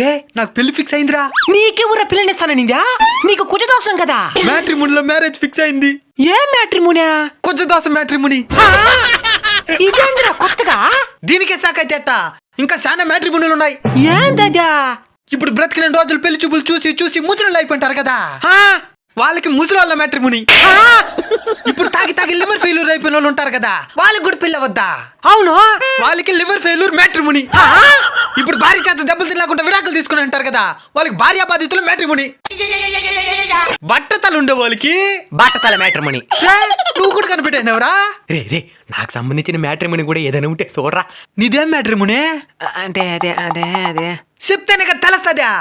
రే నాకు పెళ్లి ఫిక్స్ అయిందిరా. నీకెవరా పిల్లనిస్తానందా? నీకు కుజదోషం కదా. మ్యాట్రిమోనీలో మ్యారేజ్ ఫిక్స్ అయింది. ఏ మ్యాట్రిమోనియా? కుజదోషం మ్యాట్రిమోనీ. ఇదేంద్రా కొత్తగా? దీనికే సాకైతే అట్ట ఇంకా చాలా మ్యాట్రిమోనీలు ఉన్నాయి. ఏందదా? ఇప్పుడు బ్రతికిన రోజులు పెళ్లి చూపులు చూసి చూసి ముసలు అయిపోయింటారు కదా, వాళ్ళకి ముసలి వాళ్ళ మ్యాట్రిమోనీ. ఇప్పుడు తాగి తాగి లివర్ ఫెయిల్యూర్ అయిపోయిన వాళ్ళు ఉంటారు కదా, వాళ్ళకి కూడా పెళ్ళి అవద్దా? అవును, వాళ్ళకి లివర్ ఫెయిల్యూర్ మ్యాట్రిమోనీ. ఇప్పుడు భార్య చేత దెబ్బలు తినకుండా విడాకులు తీసుకుని అంటారు కదా, వాళ్ళకి భార్య బాధితులు మ్యాట్రిమోనీ. బట్టతలు ఉండే వాళ్ళకి బట్టతల మ్యాట్రిమోనీ. నువ్వు కూడా కనిపెట్టావురా? రే రే, నాకు సంబంధించిన మ్యాట్రిమోనీ కూడా ఏదైనా ఉంటే చూడరా. నీదేం మ్యాట్రిమోనీ? అంటే అదే అదే అదే చెప్తేనే కదా తెలుస్తుందా?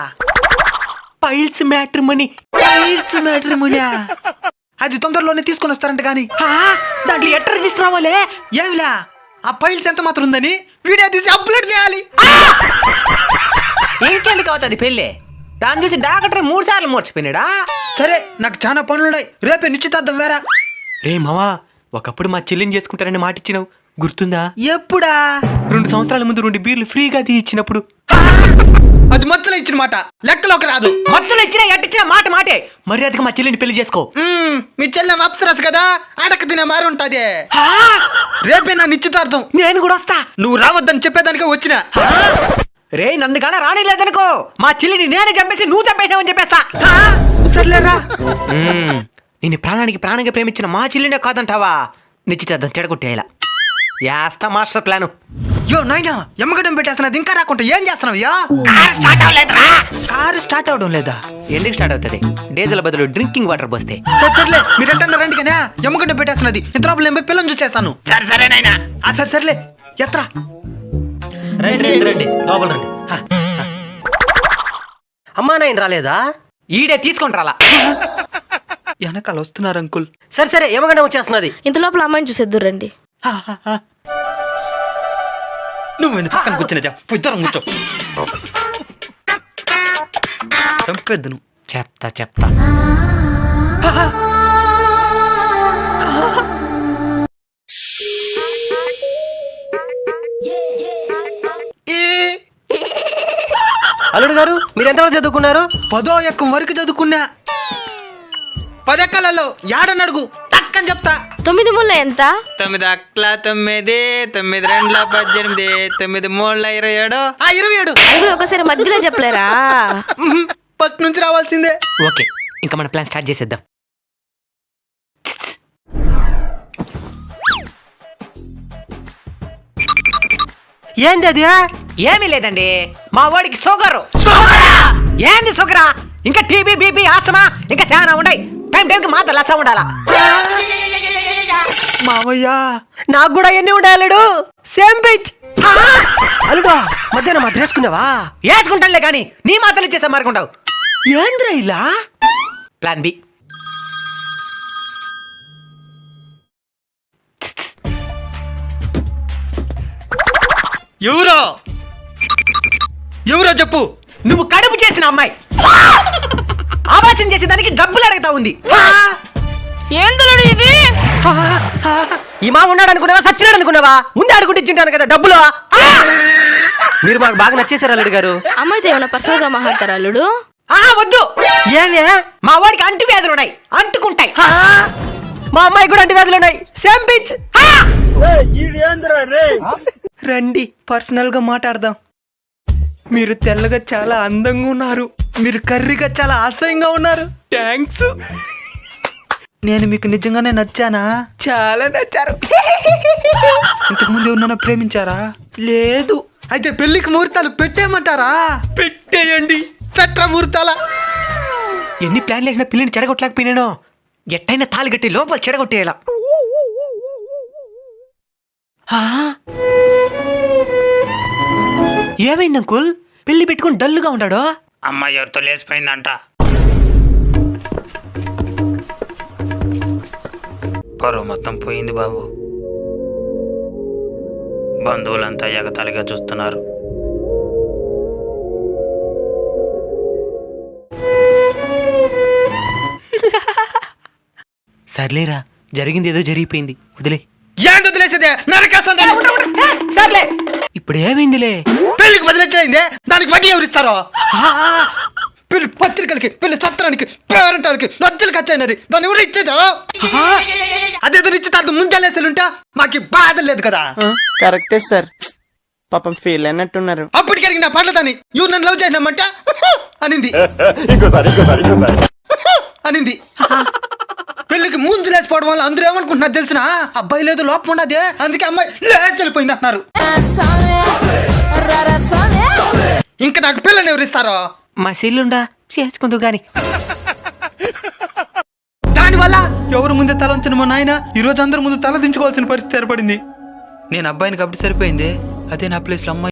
Piles matrimony. పైల్స్ మ్యాట్రిమోనియా? అది తొందరలోనే తీసుకొని వస్తారంట. గానీ దాంట్లో ఎట్ట రిజిస్టర్ అవ్వాలి? ఏమిలా, ఆ ఫైల్స్ ఎంత మాత్రం ఉందని వీడియో తీసి అప్లోడ్ చేయాలి. ఇంకెందుకు అవుతుంది పెళ్ళి? దాన్ని చూసి డాక్టర్ 3 సార్లు మూర్చిపోయినాడా? సరే, నాకు చాలా పనులున్నాయి, రేపే నిశ్చితార్థం వేరా. రే మావా, ఒకప్పుడు మా చెల్లిని చేసుకుంటారని మాట ఇచ్చినావు, గుర్తుందా? ఎప్పుడా? 2 సంవత్సరాల ముందు 2 బీర్లు ఫ్రీగా ఇచ్చినప్పుడు. అది మత్తులో ఇచ్చిన మాట, లెక్కలోకి రాదు. మత్తులో ఇచ్చినా ఎట్టిచ్చినా మాట మాటే. మర్యాదగా మా చెల్లిని పెళ్లి చేసుకో. మీ చెల్లెం అప్సరస్ కదా, అడక తినే మారి ఉంటది. రేపే నా నిశ్చితార్థం. నేను కూడా వస్తా. నువ్వు రావద్దని చెప్పేదానికే వచ్చిన. రే, నన్ను గాన రానిలేదనుకో, మా చెల్లిని నేనే చంపేసి నువ్వు చంపేసావని చెప్పేస్తా. సర్లేరా. నిన్ను ప్రాణానికి ప్రాణంగా ప్రేమించిన మా చెల్లినే కాదంటావా? నిశ్చితార్థం చెడగొట్టేయాల. యాస్తా మాస్టర్ ప్లాను. యో నాయనా, ఎమ్మగడ్డం పెట్టేస్తున్నది ఇంకా రాకుండా ఏం చేస్తున్నావు? కారు స్టార్ట్ అవడం లేదా? ఎందుకు స్టార్ట్ అవుతుంది? డీజిల్ బదులు డ్రింకింగ్ వాటర్ పోస్తే. సర్లే, మీరెంటన్నా రండి కానీ ఎమ్మగడ్డం పెట్టేస్తున్నది. ఇంతలోపల నేను పోయి పిల్లని చూసేస్తాను. సరే నాయనా. సర్లే, ఎత్రా. రండి లోపల రండి. అమ్మా నాయన రాలేదా? ఈడే తీసుకొని రాలా. వెనకాల వస్తున్నారు అంకుల్. సరే ఏమగంటే వచ్చేస్తున్నది. ఇంత లోపల అమ్మాయిని చూసేద్దురు రండి. నువ్వు ఎందుకు పక్కన కూర్చునేదా? ఇద్దరం కూర్చో. చంపేద్దును. చెప్తా. అల్లుడు గారు, మీరు ఎంతవరకు చదువుకున్నారు? 10వ ఎక్కం వరకు చదువుకున్నా. 10 ఎక్కలలో ఏడనడుగు టక్కని చెప్తా. 9 ముళ్ళ ఎంత? 9 అక్ల 9, 9 2 18, 9 3 27. 27. అవి ఒకసారి మధ్యలో చెప్పలేరా? ఫస్ట్ నుంచి రావాల్సిందే. ఓకే, ఇంకా మన ప్లాన్ స్టార్ట్ చేసేద్దాం. ఏంది అది? ఏమీ లేదండి, మా వాడికి షుగర్. ఏంది షుగరా? ఇంకా టీబీ, బీపీ, ఆస్తమా ఇంకా చాలా ఉన్నాయి. టైంకి మాత్రం లస ఉండాలా. మావయ్య, నాకు కూడా ఎన్ని ఉండాలడు? Same pitch. అల్లుడా, మధ్యాహ్నం మాత్రం వేసుకున్నావా? వేసుకుంటానులే కానీ నీ మాత్రలు ఇచ్చేసా మారుకుంటావు. ఏంద్రా ఇలా? Plan B. ఎవరో చెప్పు. నువ్వు కడుపు చేసిన అమ్మాయి ఆవాసం చేసే దానికి డబ్బులు అడుగుతా ఉంది. ఏందలుడు ఇది? ఈ మా ఉన్నాడు అనుకున్నావా? సచ్చినాడు అనుకున్నావా? ముందే అడుగుంటే ఇచ్చింటాను కదా డబ్బులు. మీరు మాకు బాగా నచ్చేసారు అల్లుడు గారు. అమ్మాయితో ఏమైనా పర్సనల్ గా మాట్లాడతారా అల్లుడు? వద్దు. ఏమే, మా వాడికి అంటువ్యాధులు ఉన్నాయి, అంటుకుంటాయి. మా అమ్మాయి కూడా అంటువ్యాధులు ఉన్నాయి. Same pitch. రండి, పర్సనల్ గా మాట్లాడదాం. మీరు తెల్లగా చాలా అందంగా ఉన్నారు, మీరు కర్రీగా చాలా అసహ్యంగా ఉన్నారు. థ్యాంక్స్. నేను మీకు నిజంగానే నచ్చానా? చాలా నచ్చారు. ఇంతకు ముందు ఎవరన్నా ప్రేమించారా? లేదు. అయితే పెళ్లికి ముహూర్తాలు పెట్టేయమంటారా? పెట్టేయండి. పెట్ర ముహూర్తాల. ఎన్ని ప్లాన్లు వేసినా పిల్లని చెడగొట్టలేకపోయినానో. ఎట్టయినా తాళి కట్టి లోపల చెడగొట్టేయాల. ఏమైంది అంకుల్? పెళ్లి పెట్టుకుని డల్లుగా ఉన్నాడు. అమ్మాయి ఎవరితో లేచిపోయిందంట. పరువు మొత్తం పోయింది బాబు. బంధువులంతా ఎగతాళిగా చూస్తున్నారు. సర్లేరా, జరిగింది ఏదో జరిగిపోయింది, వదిలే. ఏంటి వదిలేసేదే? నరకేస్తుంది. సర్లే, ఇప్పుడు ఏమైందిలే? పెళ్లికి వదిలేచ్చైందే. దానికి వడ్డీ ఎవరిస్తారో పెళ్లి పత్రికలకి పెళ్లి సత్రానికి పేరెంటాలకి లజ్జలు ఖర్చయినది దాన్ని ఎవరు ఇచ్చేదో అదేదో నిశ్చితార్థం ముందెళ్ళేసలుంటా మాకు బాధ లేదు కదా కరెక్టే సార్, పాపం ఫీల్ అయినట్టున్నారు. అప్పటికరిగి నా పర్లేదని ఇవ్వు నన్ను లవ్ చేయనమ్మంట అనింది అనింది. పెళ్లికి ముందు లేచిపోవడం వల్ల అందరూ ఏమనుకుంటున్నారు తెలిసిన అబ్బాయి లేదు లోపం ఉండదే, అందుకే అమ్మాయి లేచి వెళ్ళిపోయింది అంటున్నారు. ఇంకా నాకు పిల్లని ఎవరిస్తారో మా సిల్లుండా చేసుకుందు గాని. దానివల్ల ఎవరు ముందే తల ఉంచిన మా నాయన ఈ రోజు అందరి ముందు తల దించుకోవాల్సిన పరిస్థితి ఏర్పడింది. నేను అబ్బాయిని కాబట్టి సరిపోయింది, అదే నా ప్లేస్లో అమ్మాయి